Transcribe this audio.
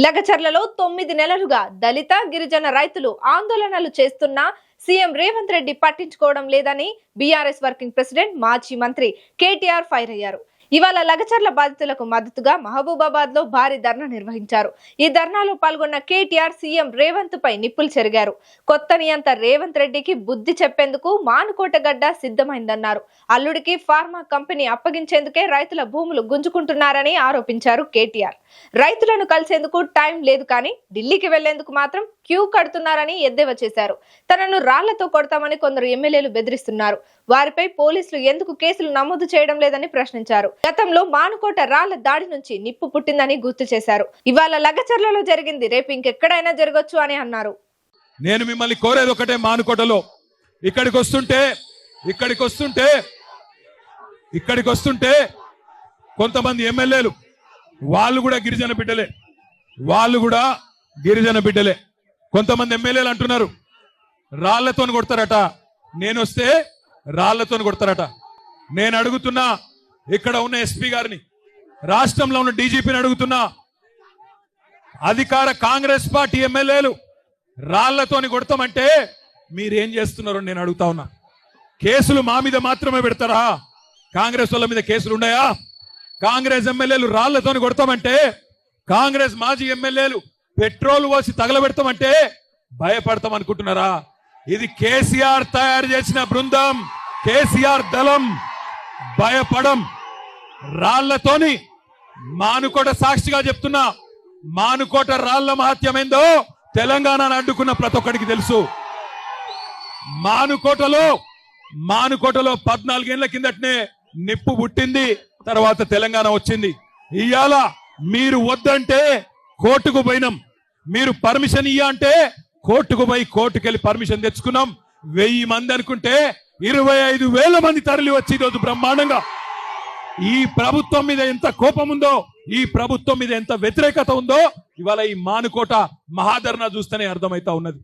లగచర్లలో 9 నెలలుగా దళిత గిరిజన రైతులు ఆందోళనలు చేస్తున్నా సీఎం రేవంత్ రెడ్డి పట్టించుకోవడం లేదని బీఆర్ఎస్ వర్కింగ్ ప్రెసిడెంట్ మాజీ మంత్రి కేటీఆర్ ఫైర్ అయ్యారు. ఇవాళ లగచర్ల బాధితులకు మద్దతుగా మహబూబాబాద్ లో భారీ ధర్నా నిర్వహించారు. ఈ ధర్నాలో పాల్గొన్న కేటీఆర్ సీఎం రేవంత్ పై నిప్పులు చెరిగారు. కొత్త నియంత రేవంత్ రెడ్డికి బుద్ధి చెప్పేందుకు మానుకోట గడ్డ సిద్ధమైందన్నారు. అల్లుడికి ఫార్మా కంపెనీ అప్పగించేందుకే రైతుల భూములు గుంజుకుంటున్నారని ఆరోపించారు కేటీఆర్. రైతులను కలిసేందుకు టైం లేదు కానీ ఢిల్లీకి వెళ్లేందుకు మాత్రం క్యూ కడుతున్నారని ఎద్దేవా చేశారు. తనను రాళ్లతో కొడతామని కొందరు ఎమ్మెల్యేలు బెదిరిస్తున్నారు. వారిపై పోలీసులు ఎందుకు కేసులు నమోదు చేయడం లేదని ప్రశ్నించారు. గతంలో మానుకోట రాళ్ల దాడి నుంచి నిప్పు పుట్టిందని గుర్తు చేశారు. ఇవాళ లగచర్లలో జరిగింది రేపు ఇంకెక్కడైనా జరగొచ్చు అని అన్నారు. నేను మిమ్మల్ని కోరేది ఒకటే, మానుకోటలో ఇక్కడికి వస్తుంటే కొంతమంది ఎమ్మెల్యేలు వాళ్ళు కూడా గిరిజన బిడ్డలే కొంతమంది ఎమ్మెల్యేలు అంటున్నారు రాళ్లతో కొడతారట, నేనొస్తే రాళ్లతో కొడతారట. నేను అడుగుతున్నా, ఇక్కడ ఉన్న ఎస్పీ గారిని, రాష్ట్రంలో ఉన్న డీజీపీని అడుగుతున్నా, అధికార కాంగ్రెస్ పార్టీ ఎమ్మెల్యేలు రాళ్లతోని కొడతామంటే మీరేం చేస్తున్నారు నేను అడుగుతా ఉన్నా. కేసులు మా మీద మాత్రమే పెడతారా? కాంగ్రెస్ వాళ్ళ మీద కేసులు ఉన్నాయా? కాంగ్రెస్ ఎమ్మెల్యేలు రాళ్లతోని కొడతామంటే, కాంగ్రెస్ మాజీ ఎమ్మెల్యేలు పెట్రోల్ పోసి తగలబెడతామంటే భయపడతాం అనుకుంటున్నారా? ఇది కేసీఆర్ తయారు చేసిన బృందం, కేసీఆర్ దళం. భయపడం. రాళ్లతోని మానుకోట సాక్షిగా చెప్తున్నా, మానుకోట రాళ్ల మహత్యమేందో తెలంగాణను అడ్డుకున్న ప్రతి ఒక్కడికి తెలుసు. మానుకోటలో 14 ఏళ్ల కిందటనే నిప్పు పుట్టింది, తర్వాత తెలంగాణ వచ్చింది. ఇవాళ మీరు వద్దంటే కోర్టుకు పోయినాం, మీరు పర్మిషన్ ఇయ్య అంటే కోర్టుకు పోయి కోర్టుకెళ్ళి పర్మిషన్ తెచ్చుకున్నాం. 1000 మంది అనుకుంటే 25,000 మంది తరలి వచ్చి ఈరోజు బ్రహ్మాండంగా ఈ ప్రభుత్వం మీద ఎంత కోపం ఉందో, ఈ ప్రభుత్వం మీద ఎంత వ్యతిరేకత ఉందో ఇవాళ ఈ మానుకోట మహాధర్నా చూస్తేనే అర్థమైతా ఉన్నది.